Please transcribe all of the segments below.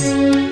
Hare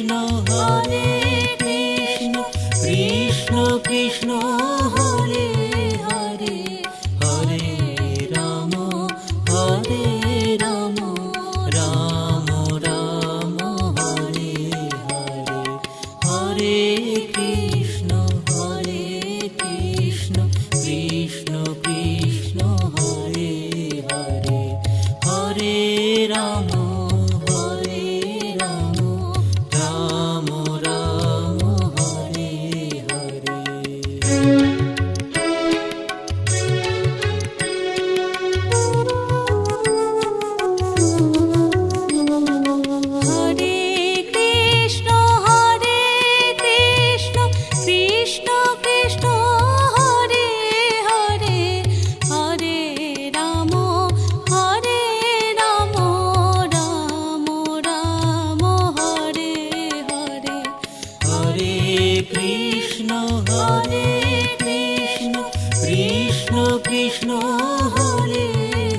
Krishna Hare Krishna Krishna Krishna Hare Hare Hare Ram Ram Ram Hare Hare Hare Krishna Krishna Krishna Hare Hare Hare Ram Ram Ram Hare Hare. Hare Krishna Krishna Krishna Hare Hare Hare Ram Ram Ram Hare Hare. Hare Krishna Krishna Krishna Hare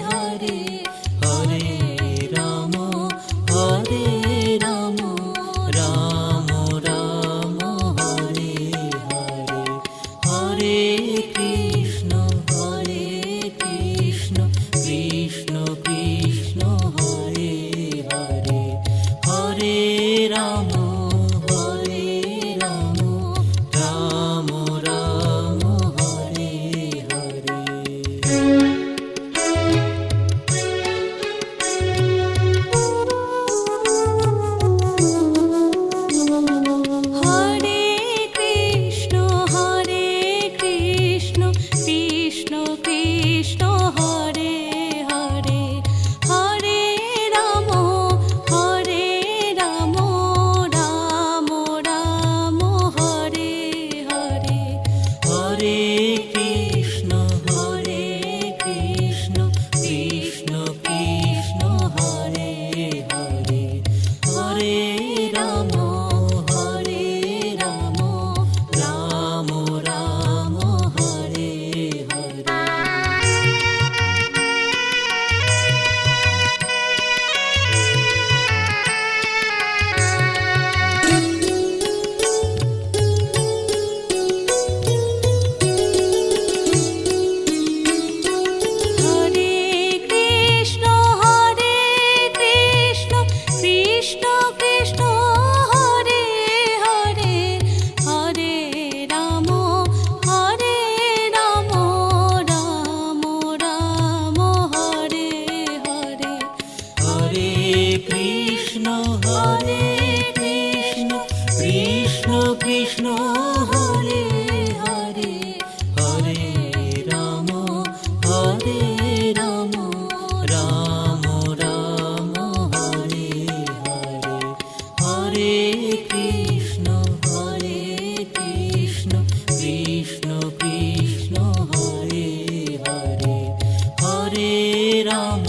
Hare Hare Ram Ram Ram Hare Hare Hare Krishna Krishna Krishna Hare Hare Hare Ram Ram Ram Hare Hare. Hare Krishna Krishna Krishna Hare Hare Hare Ram Ram Ram Hare Hare. Hare Krishna Krishna Krishna Hare Hare Hare Ram Ram Ram Hare Hare. Hare Krishna Krishna Krishna Hare Hare Hare Ram Ram Ram Hare Hare. Hare Krishna Krishna Krishna Hare Hare Hare Ram Ram Ram Hare Hare Hare Krishna Krishna Krishna Hare Hare Hare Ram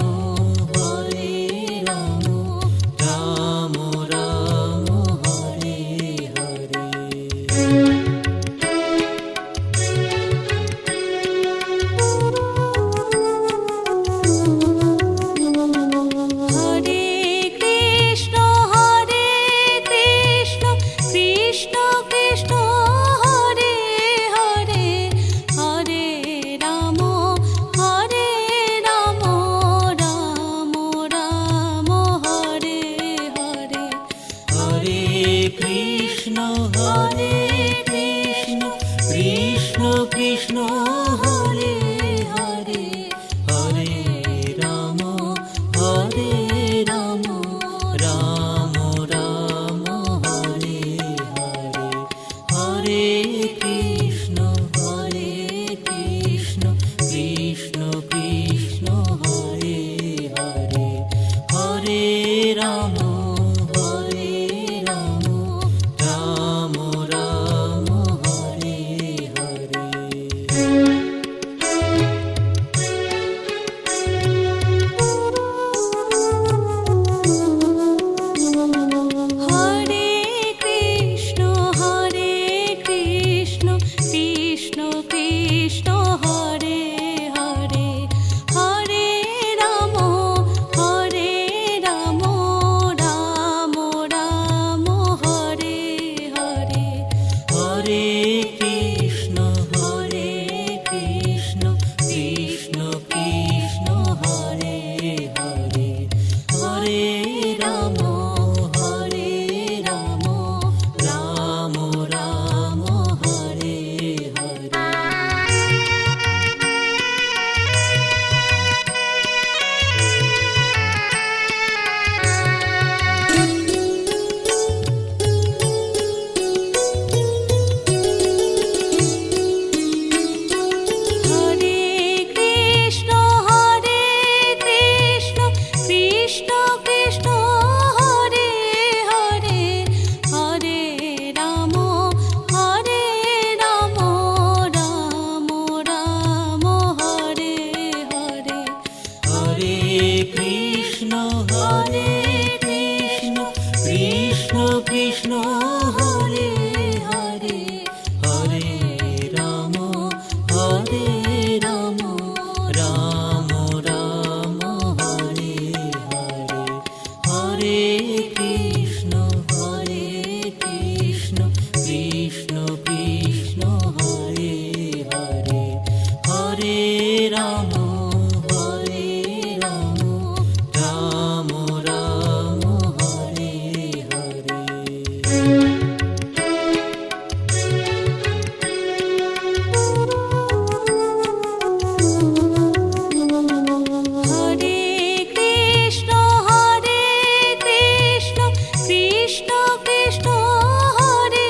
Ram Ram Hare Hare. Hare Krishna Krishna Krishna Hare Hare Hare Ram Ram Ram Hare Hare. Hare Krishna Krishna Krishna Hare Hare Hare Ram Ram Ram Hare Hare Hare Krishna Krishna Krishna Hare Hare Hare Ram Ram Ram Hare Hare. Krishna Hare Hare Hare Ram Ram Ram Hare Hare Hare Krishna Krishna Krishna Hare Hare Hare Ram Ram Ram Hare Hare. Hare Krishna Krishna Krishna Hare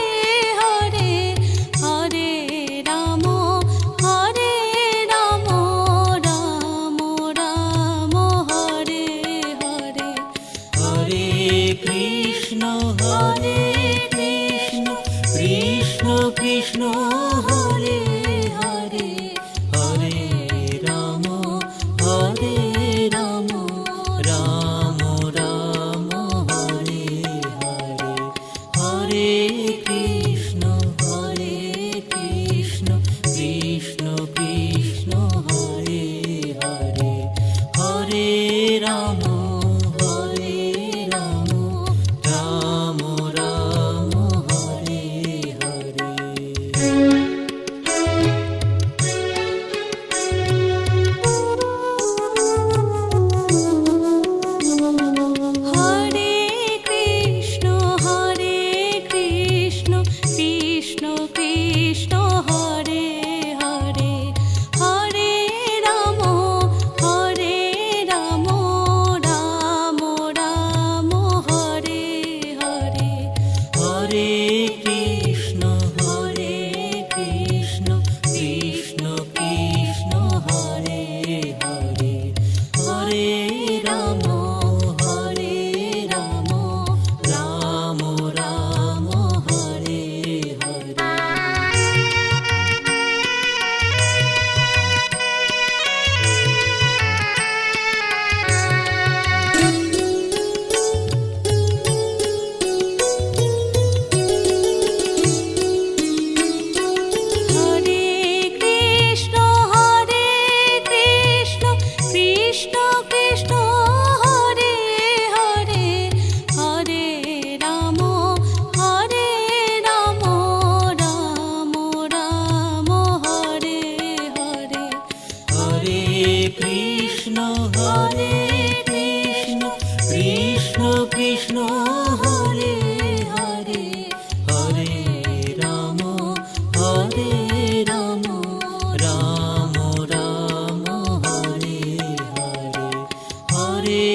Hare Hare Ram Ram Ram Hare Hare. Hare Krishna Krishna Krishna Hare Hare Hare Ram Ram Ram Hare Hare Hare Krishna Krishna Krishna Hare Hare Hare Ram Ram Ram Hare Hare. Hare Krishna Krishna Krishna Hare Hare Hare Ram Ram Ram Hare Hare. Hare Krishna Krishna Krishna Hare Hare Hare Ram Ram Ram Hare Hare. Hare Krishna Krishna Krishna Hare Hare Hare Ram Ram Ram Hare Hare. Hare Krishna Krishna Krishna Hare Hare Hare Ram Ram Ram Hare Hare Hare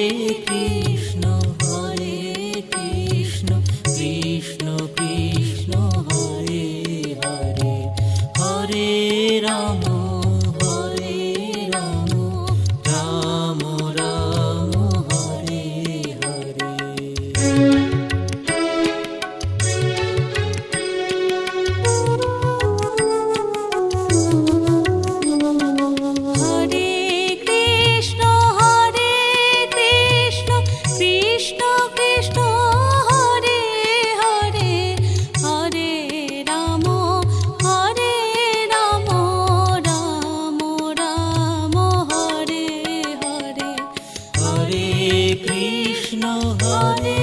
Krishna Krishna Krishna Hare Hare Hare Ram Ram Ram Hare Hare. Hare Krishna Krishna Krishna Hare Hare Hare Ram Ram Ram Hare Hare. Hare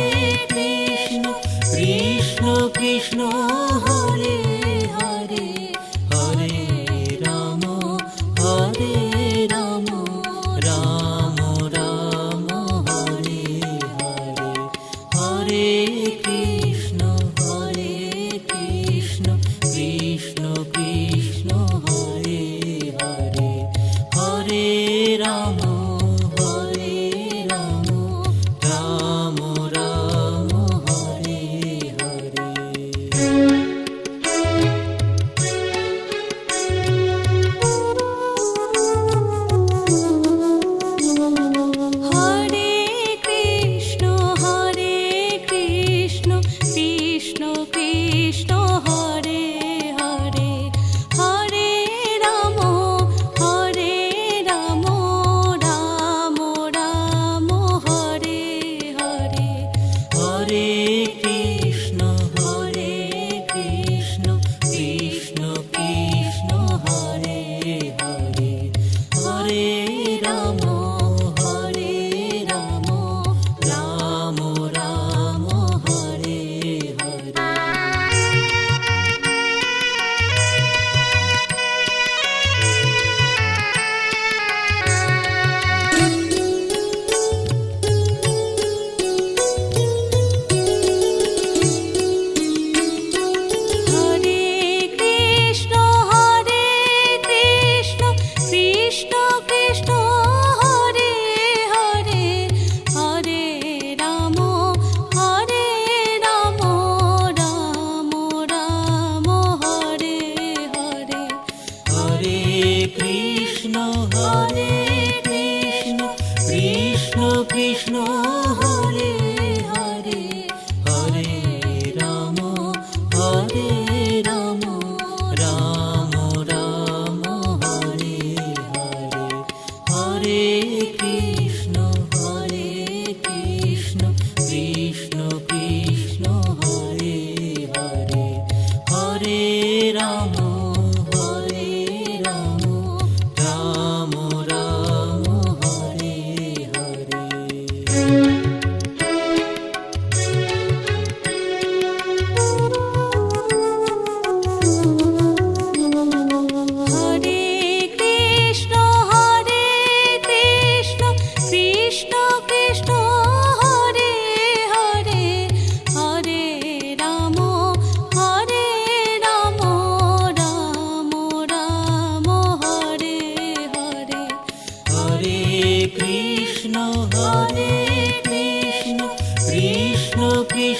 Krishna Krishna Krishna Hare Hare Hare Ram Ram Ram Hare Hare Hare Krishna Krishna Krishna Hare Hare Hare Ram Ram Hare Hare.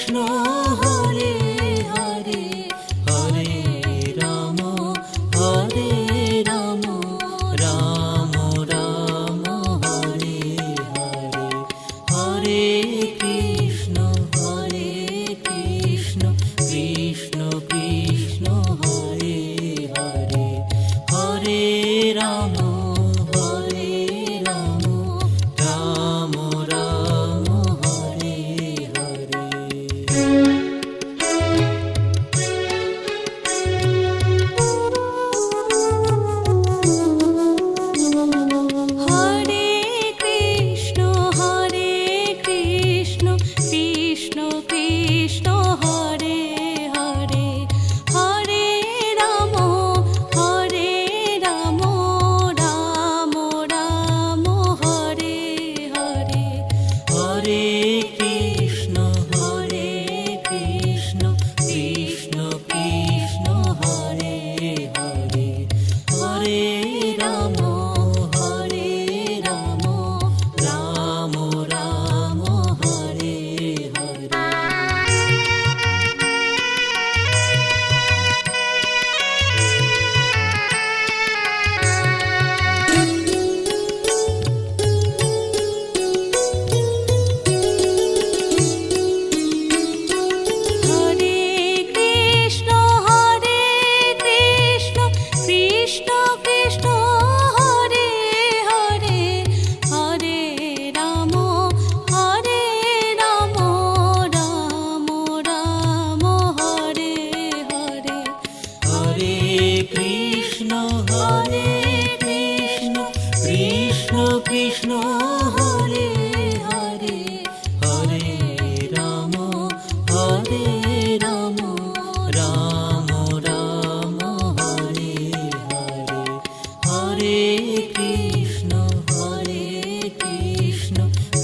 Krishna Hare Hare Hare Ram Ram Ram Hare Hare Hare Krishna Krishna Krishna Hare Hare Hare Ram Ram Ram Hare Hare. Hare Krishna Krishna Krishna Hare Hare Hare Ram Ram Ram Hare Hare Hare Krishna Krishna Krishna Hare Hare Hare Ram Ram Ram Hare Hare. Hare Krishna Krishna Krishna Hare Hare Hare Ram Ram Ram Hare Hare Hare Krishna Krishna Krishna Hare Hare Hare Ram Ram Ram Hare Hare Hare Krishna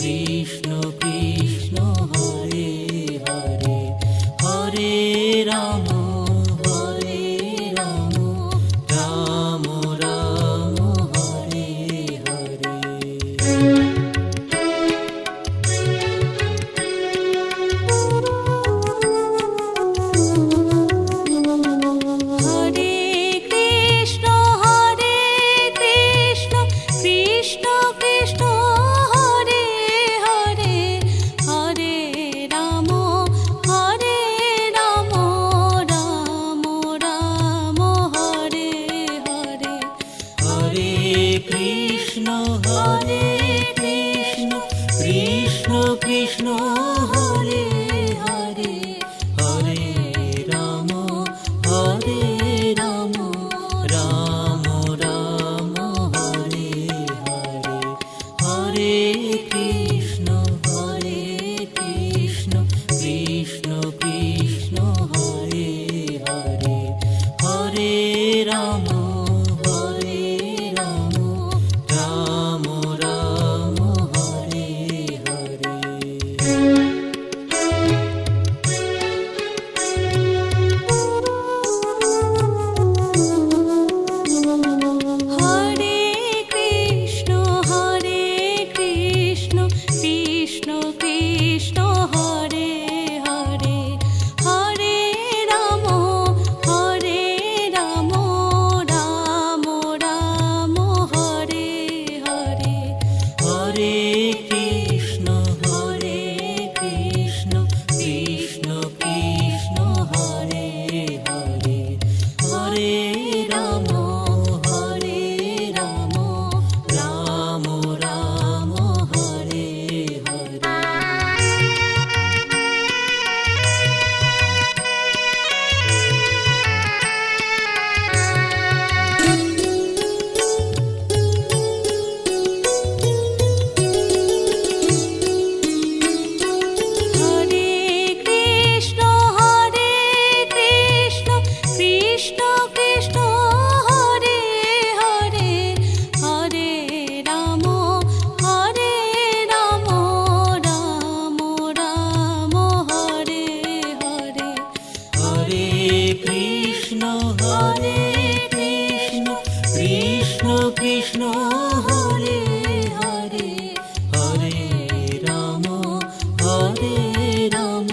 Krishna Krishna Hare Hare Hare Ram Ram Ram Hare Hare. Hare Krishna Krishna Krishna Hare Hare Hare Ram Ram Ram Hare Hare Hare Krishna Krishna Krishna Hare Hare Hare Ram Ram Ram Hare Hare Hare Krishna Krishna Krishna Hare Hare Hare Ram Ram Ram Hare Hare. Hare Krishna Krishna Krishna Hare Hare Hare Ram Ram Ram Hare Hare Hare Krishna Krishna Krishna Hare Hare Hare Ram Ram Ram Hare Hare. Hare Krishna Krishna Krishna Hare Hare Hare Ram Ram Ram Hare Hare Hare Krishna Krishna Hare Hare Hare Ram Ram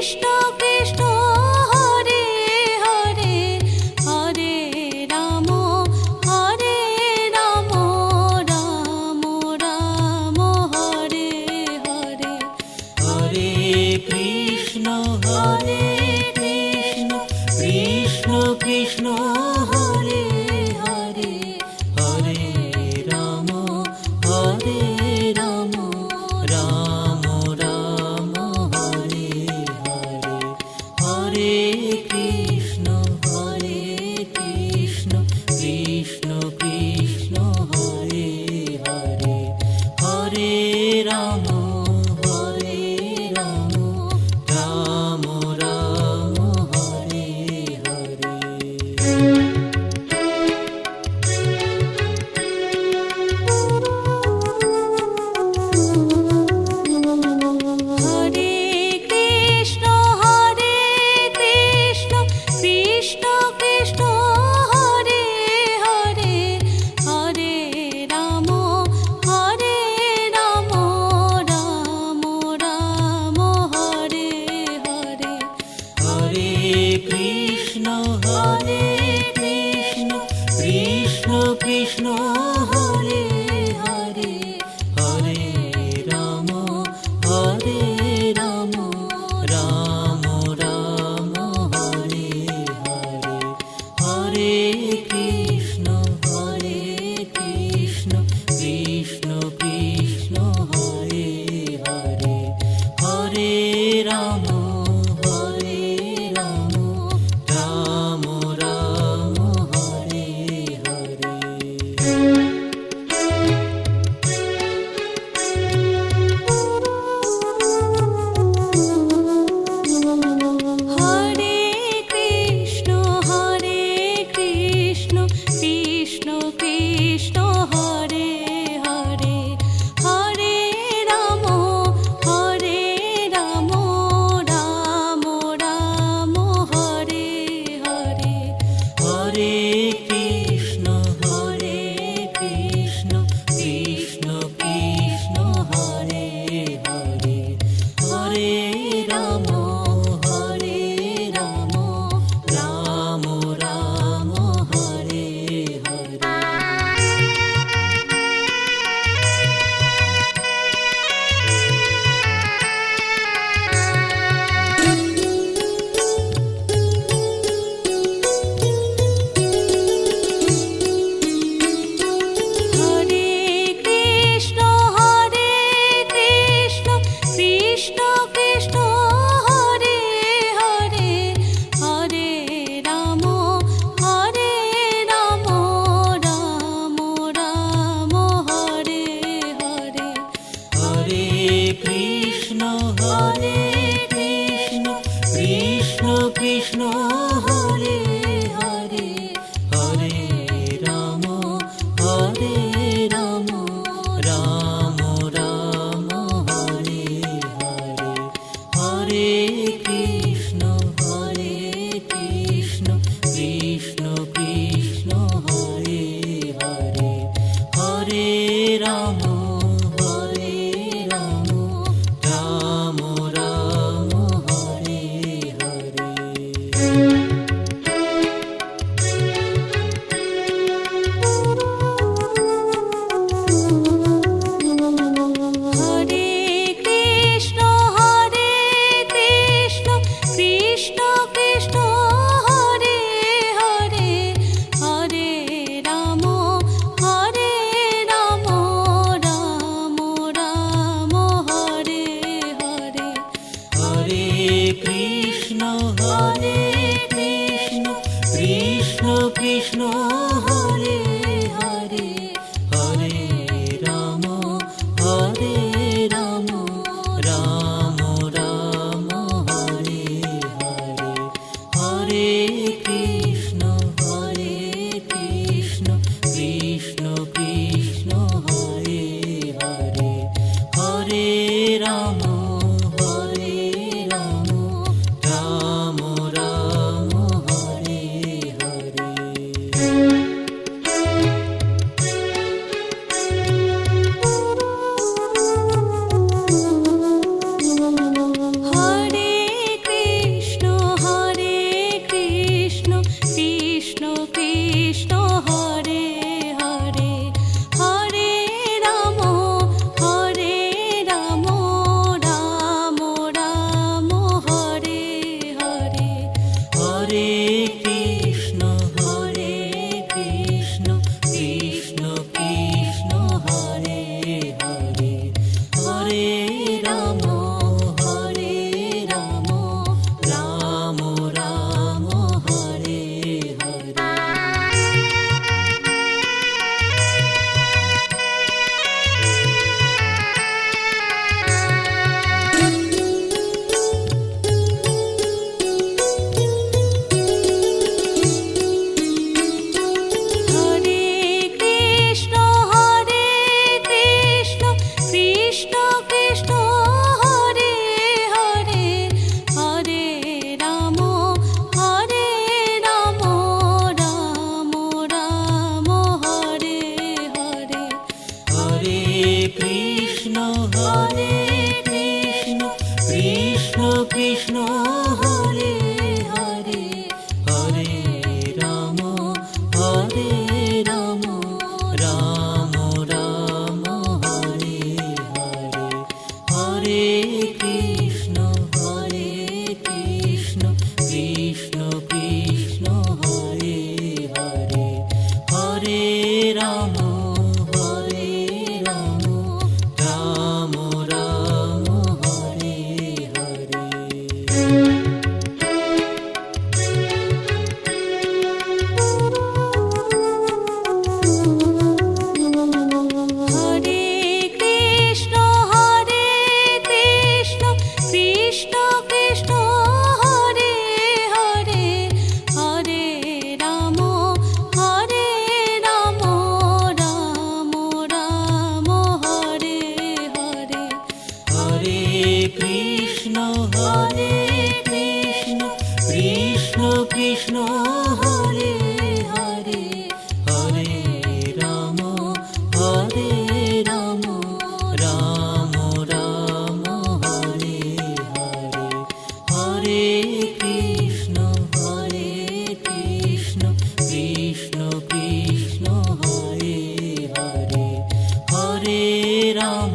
Krishna Krishna Hare Hare Hare Ram Ram Ram Hare Hare Hare Krishna Krishna Krishna Hare Hare Hare Ram Ram Ram Hare Hare Hare Krishna Krishna Krishna Hare Hare Hare Ram Ram Ram Hare Hare. Hare Krishna Krishna Krishna Hare Hare Hare Ram Ram Ram Hare Hare Hare Krishna Krishna Krishna Hare Hare Hare Ram Ram Ram Hare Hare Hare Krishna Krishna Krishna Hare Hare Hare Ram Ram Ram Hare Hare. Hare Krishna Krishna Krishna Hare Hare Hare Ram Ram Ram Hare Hare Hare Krishna Krishna Krishna Hare Hare Hare Ram Ram Ram Hare Hare. Hare Krishna Krishna Krishna Hare Hare Hare Ram Ram Ram Hare Hare Hare Krishna Krishna Hare Hare Hare Ram Ram Ram Hare Hare Hare Krishna Krishna Krishna Hare Hare Hare Ram Ram Ram Hare Hare. Hare Krishna Krishna Krishna Hare Hare Hare Ram Ram Ram Hare Hare Hare Krishna Krishna Hare Hare Hare Ram Ram Ram Hare Hare Hare Krishna Krishna Krishna Hare Hare Hare Ram Ram Ram Hare Hare. Krishna Hare Hare Hare Ram Ram Ram Hare Hare Hare Krishna Krishna Krishna Hare Hare Hare Ram Ram Ram Hare Hare. Hare Krishna Krishna Krishna Hare Hare Hare Ram Ram Ram Hare Hare. Hare Krishna Krishna Krishna Hare Hare Hare Ram Ram Ram Hare Hare Hare Krishna Krishna Krishna Hare Hare Hare Ram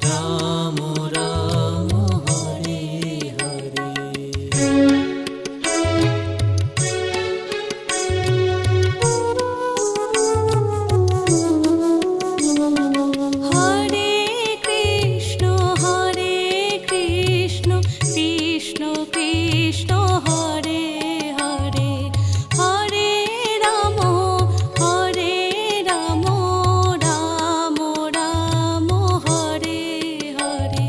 Ram Ram Hare Hare. Hare Krishna Krishna Krishna Hare Hare Hare Ram Ram Ram Hare Hare.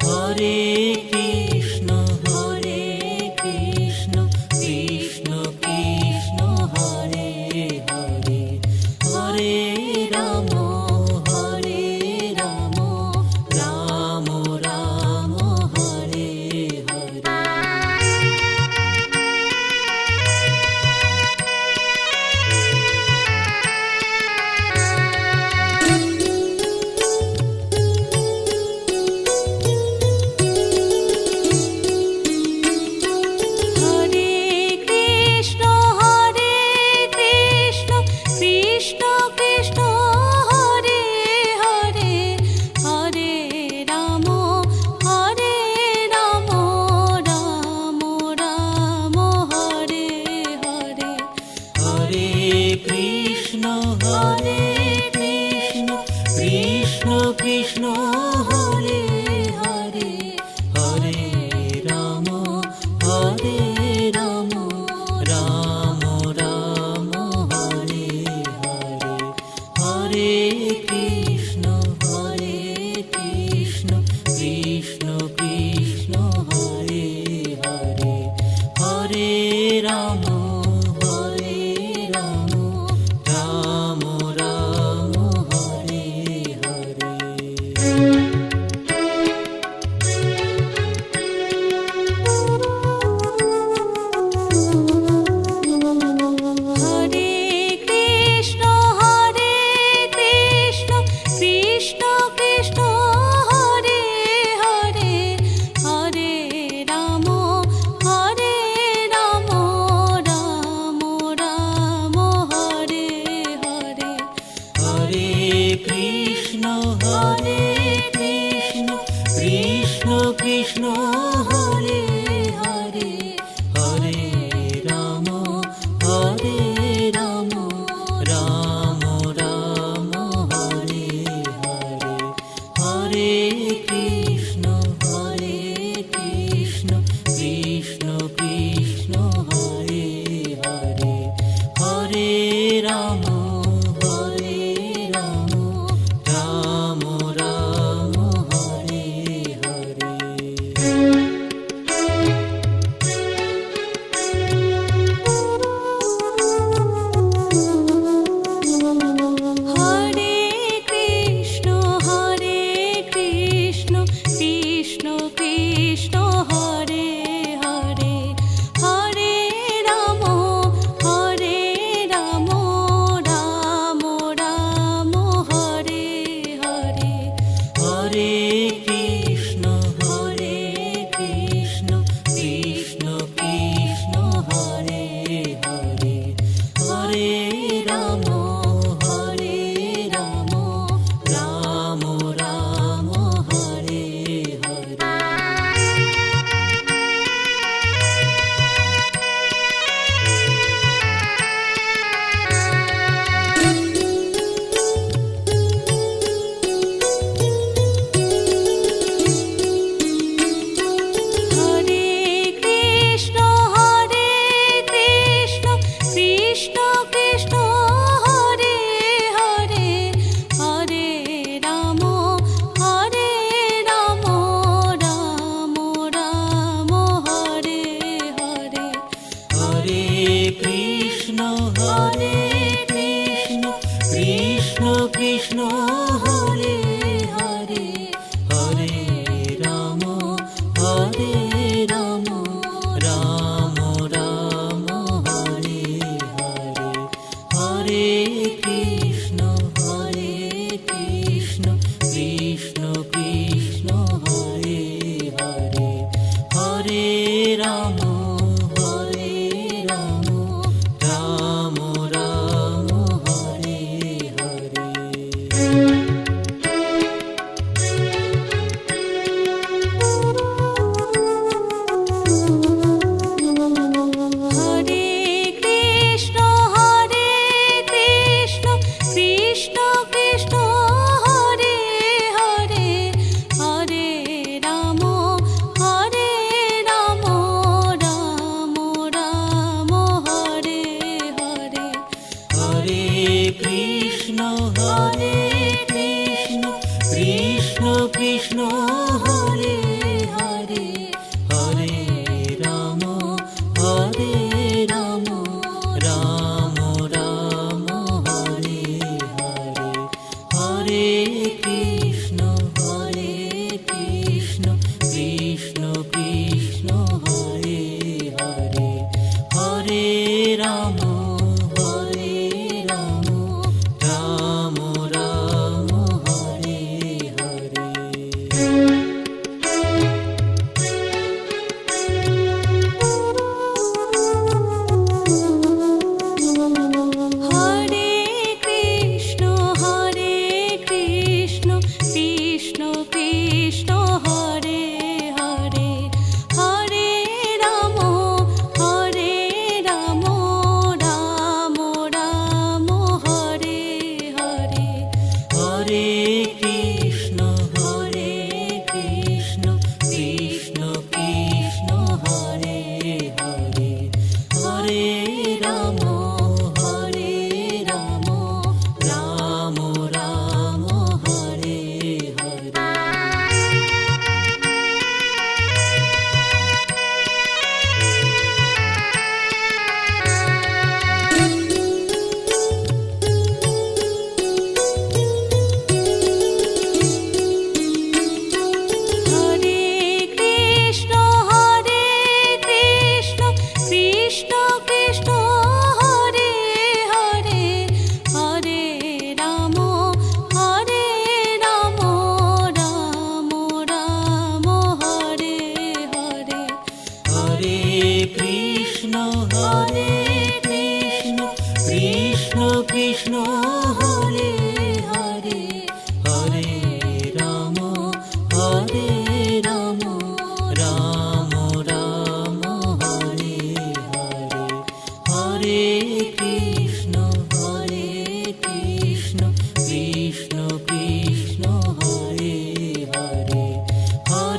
Hare Krishna Krishna Krishna Hare Hare Hare Ram Ram Ram Hare Hare. Hare Krishna Krishna Krishna Hare Hare Hare Ram Ram Ram Hare Hare. Hare Krishna Krishna Krishna Hare Hare Hare Ram Ram Ram Hare Hare Hare Krishna Krishna Krishna Hare Hare Hare Ram Ram Ram Hare Hare. Hare Krishna Krishna Krishna Hare Hare Hare Ram Ram Ram Hare Hare. Hare Krishna Krishna Hare Hare Hare Ram Ram Ram Hare Hare Hare Krishna Krishna Krishna Hare Hare Hare Ram Ram Ram Hare Hare. Hare Krishna Krishna Krishna Hare Hare Hare Ram Ram Ram Hare Hare. Hare Krishna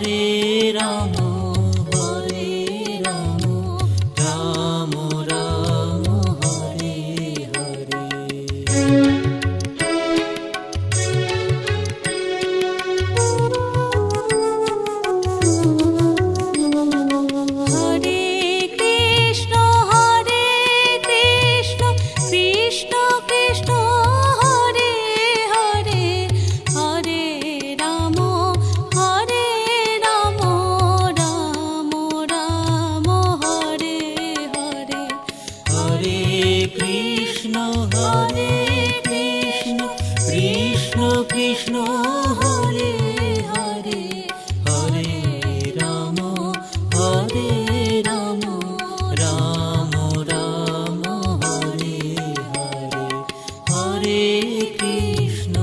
Hare Ram Ram Ram Hare Hare. Hare Krishna Krishna Krishna Hare Hare, Hare Ram Ram Ram Hare Hare. Hare Krishna Krishna Krishna Hare Hare, Hare Ram Ram Ram Hare Hare. Hare Krishna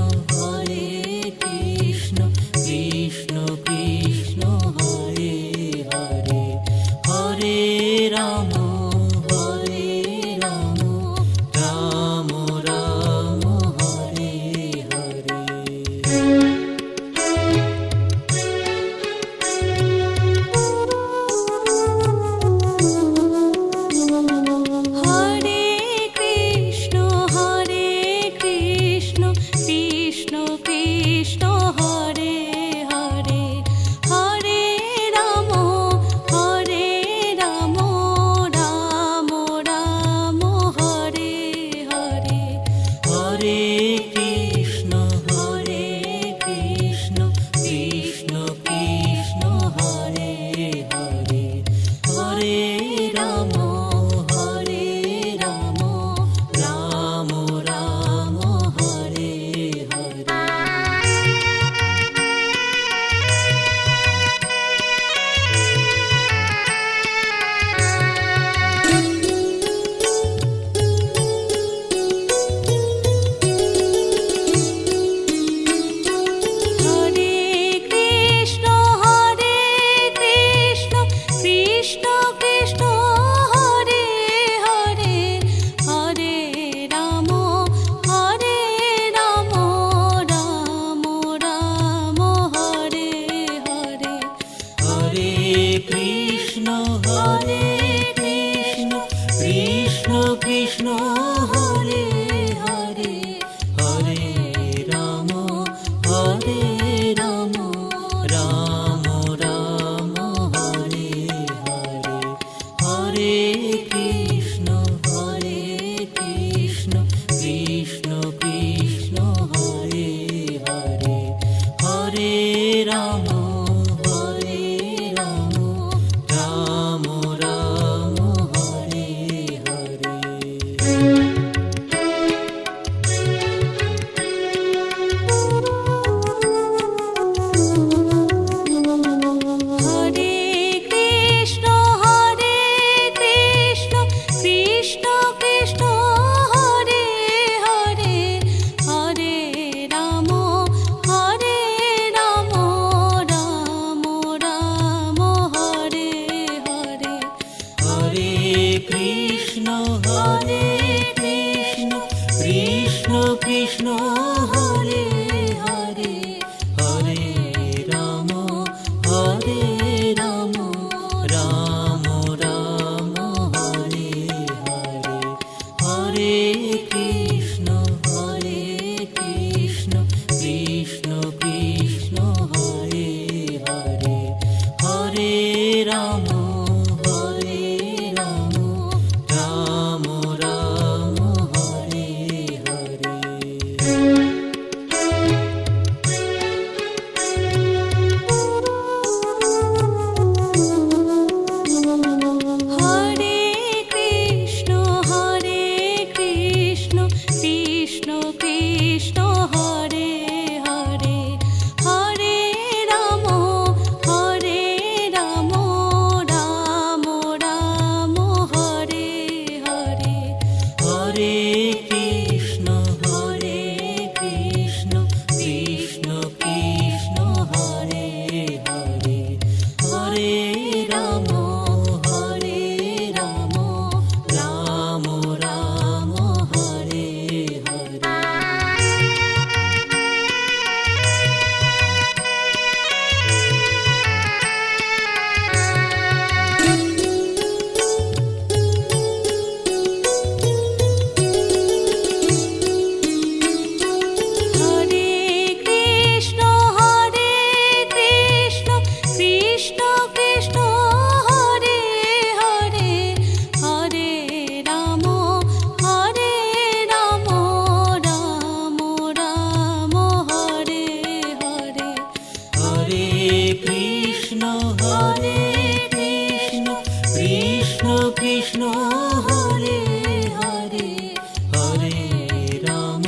Krishna Krishna Hare Hare, Hare Ram Ram Ram Hare Hare. Hare Krishna Krishna Krishna Hare Hare, Hare Ram Ram Ram Hare Hare. Hare Krishna Krishna Krishna Hare Hare, Hare Ram Ram Ram Hare Hare. Hare Krishna Krishna Krishna Hare Hare, Hare Ram Ram Ram Hare Hare. Hare Krishna Krishna Krishna Hare Hare, Hare Ram Ram Ram Hare Hare. Hare Krishna Krishna Krishna Hare Hare, Hare Ram Krishna Hare Hare Hare Ram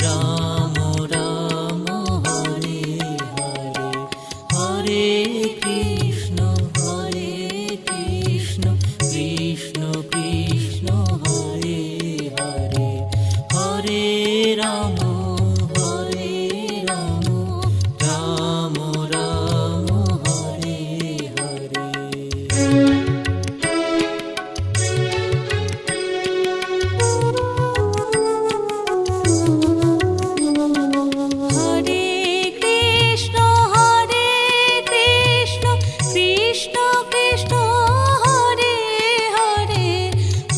Ram Ram Hare Hare Hare Krishna Krishna Krishna Hare Hare Hare Ram Ram Ram Hare Hare. Hare Krishna Krishna Krishna Hare Hare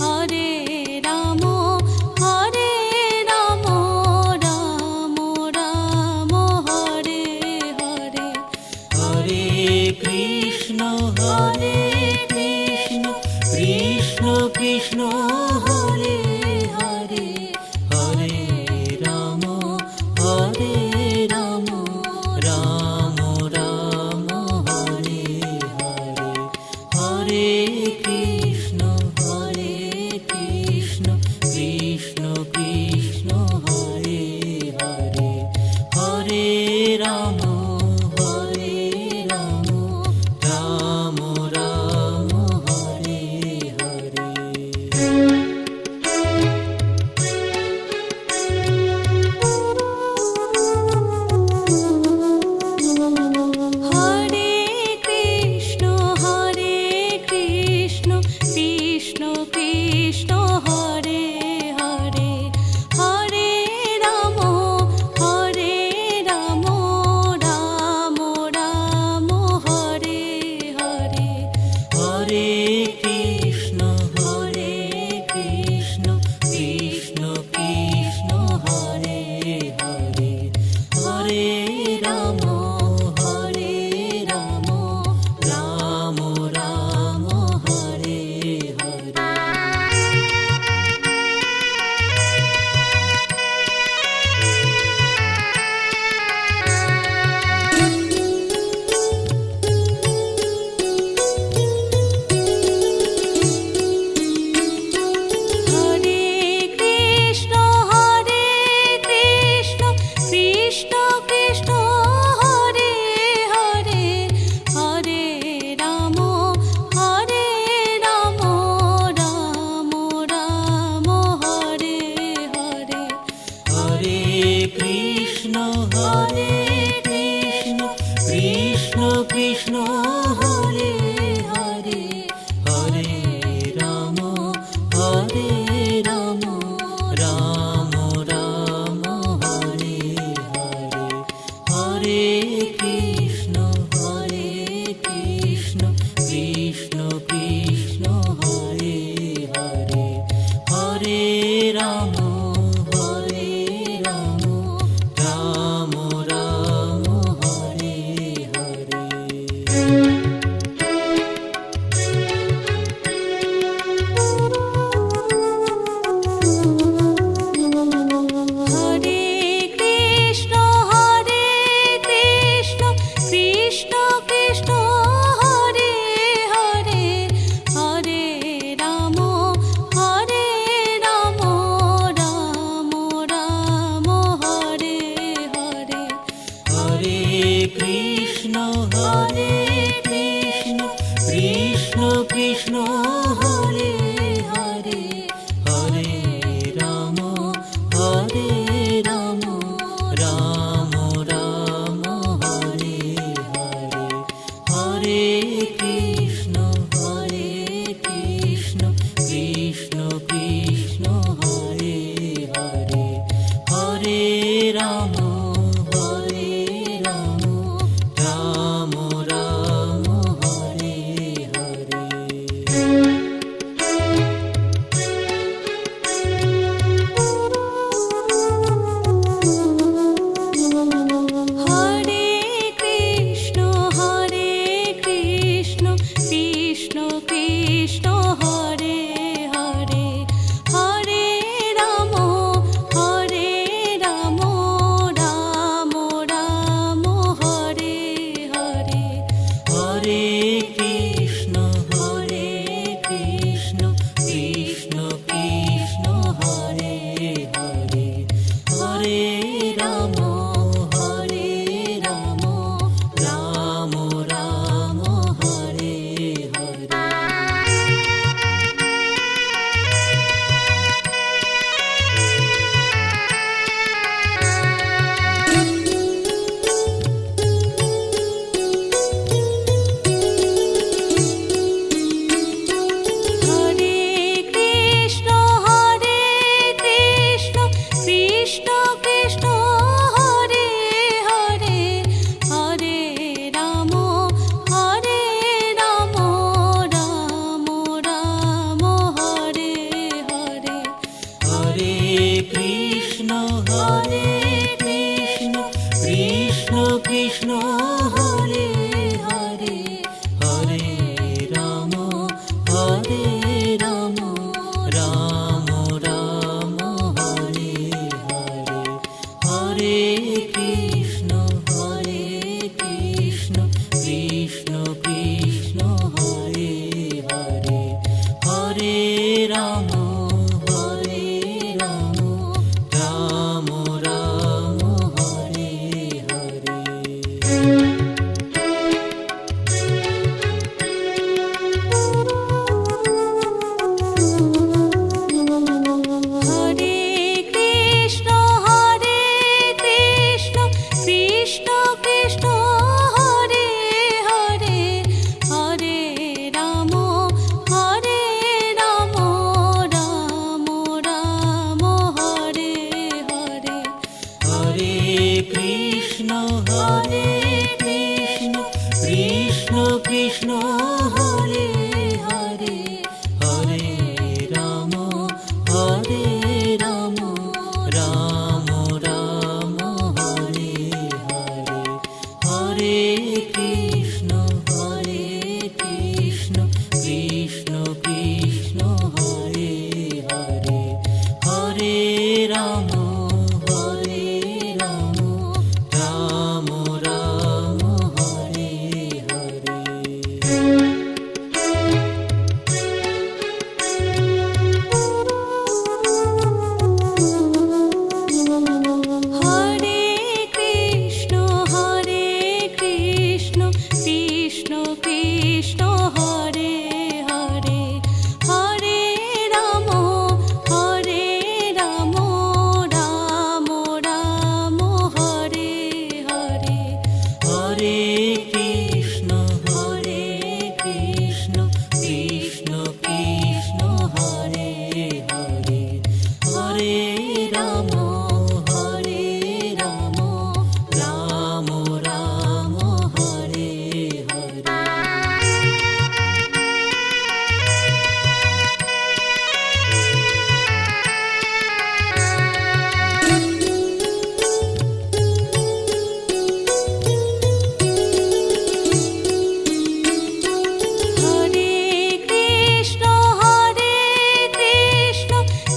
Hare Ram Ram Ram Hare Hare. Hare Krishna Krishna Krishna Hare Hare Hare Ram Ram Ram Hare Hare Hare Krishna Krishna Krishna Hare Hare Hare Ram Ram Ram Hare Hare. Hare Krishna Krishna Krishna Hare Hare Hare Ram Ram Ram Hare Hare. Hare Krishna Krishna Krishna Hare Hare Hare Ram Ram Ram Hare Hare. Hare Krishna Krishna Krishna Hare Hare Hare Ram Ram Ram Hare Hare. Hare Krishna Krishna Krishna Hare Hare Hare Ram Ram Ram Hare Hare Hare Krishna Krishna Krishna Hare Hare Hare Ram Ram Ram Hare Hare. Hare Krishna Krishna Krishna Hare Hare Hare Ram Ram Ram Hare Hare. Hare Krishna Krishna Krishna Hare Hare Hare Ram Ram Ram Hare Hare Hare Krishna Krishna Krishna Hare Hare Hare Ram Ram Ram Hare Hare. Hare Hare Hare Ram Hare Ram Ram Ram Hare Hare Hare Krishna Krishna Krishna Hare Hare Hare Ram Ram Ram Hare Hare. Hare Krishna Krishna Krishna Hare Hare Hare Ram Ram Ram Hare Hare. Hare Krishna Krishna Krishna Hare Hare Hare Ram Ram Ram Hare Hare Hare Krishna Krishna Krishna Hare Hare Hare Ram Ram Ram Hare Hare. Hare Krishna Krishna Krishna Hare Hare Hare Ram Ram Ram Hare Hare. Hare Krishna Krishna Krishna Hare Hare Hare Ram Ram Ram Hare Hare. Hare Krishna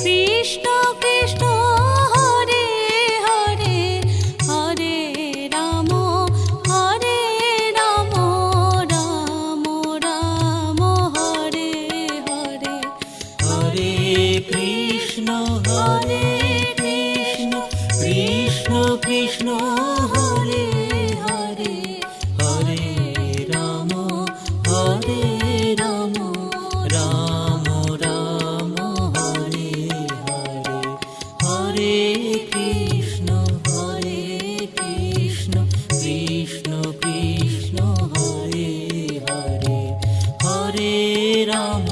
Krishna Krishna Hare Hare Hare Ram Ram Ram Hare Hare. Hare Krishna Krishna Krishna Hare Hare Hare Ram Ram Ram Hare Hare Hare Krishna Krishna Krishna Hare Hare Hare Ram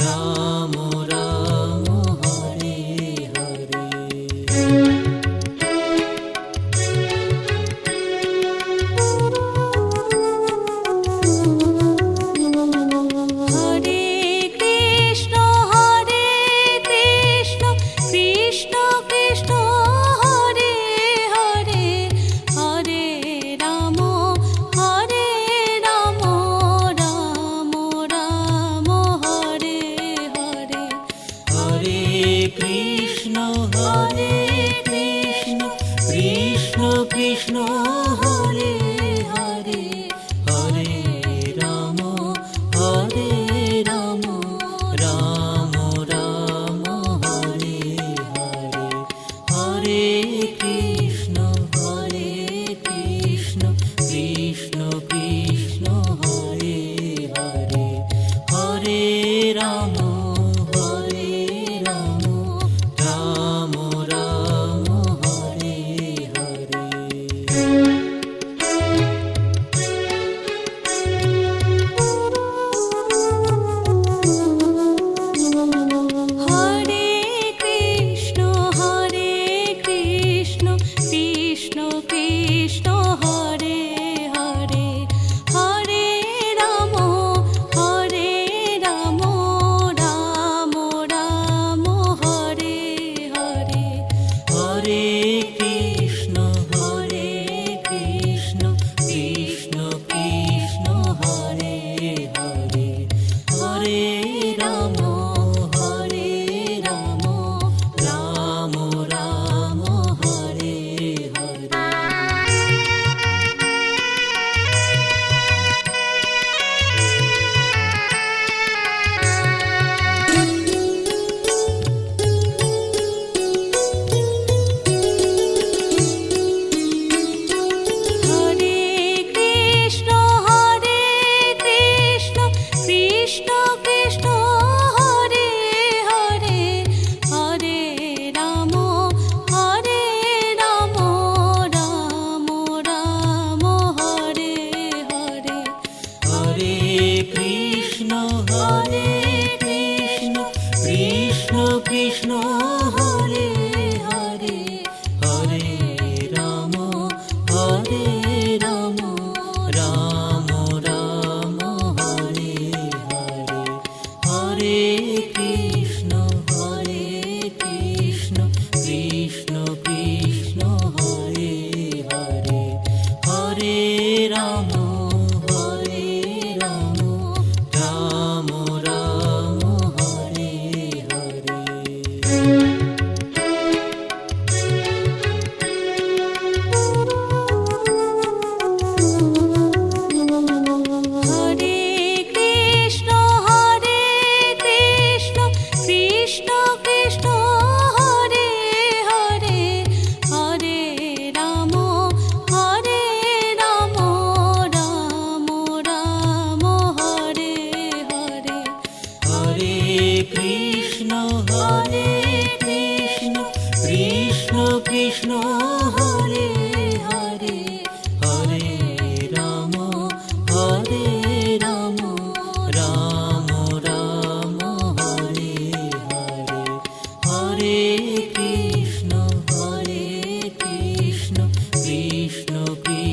Ram Ram Hare Hare. Hare Krishna Krishna Krishna Hare Hare Hare Ram Ram Ram Hare Hare. Hare Krishna Krishna Krishna Hare Hare Hare Ram Ram Ram Hare Hare Hare Krishna Krishna Krishna Hare Hare Hare Ram Ram Ram Hare Hare. Hare Krishna Krishna Krishna Hare Hare Hare Ram Ram Ram Hare Hare. Hare Krishna Krishna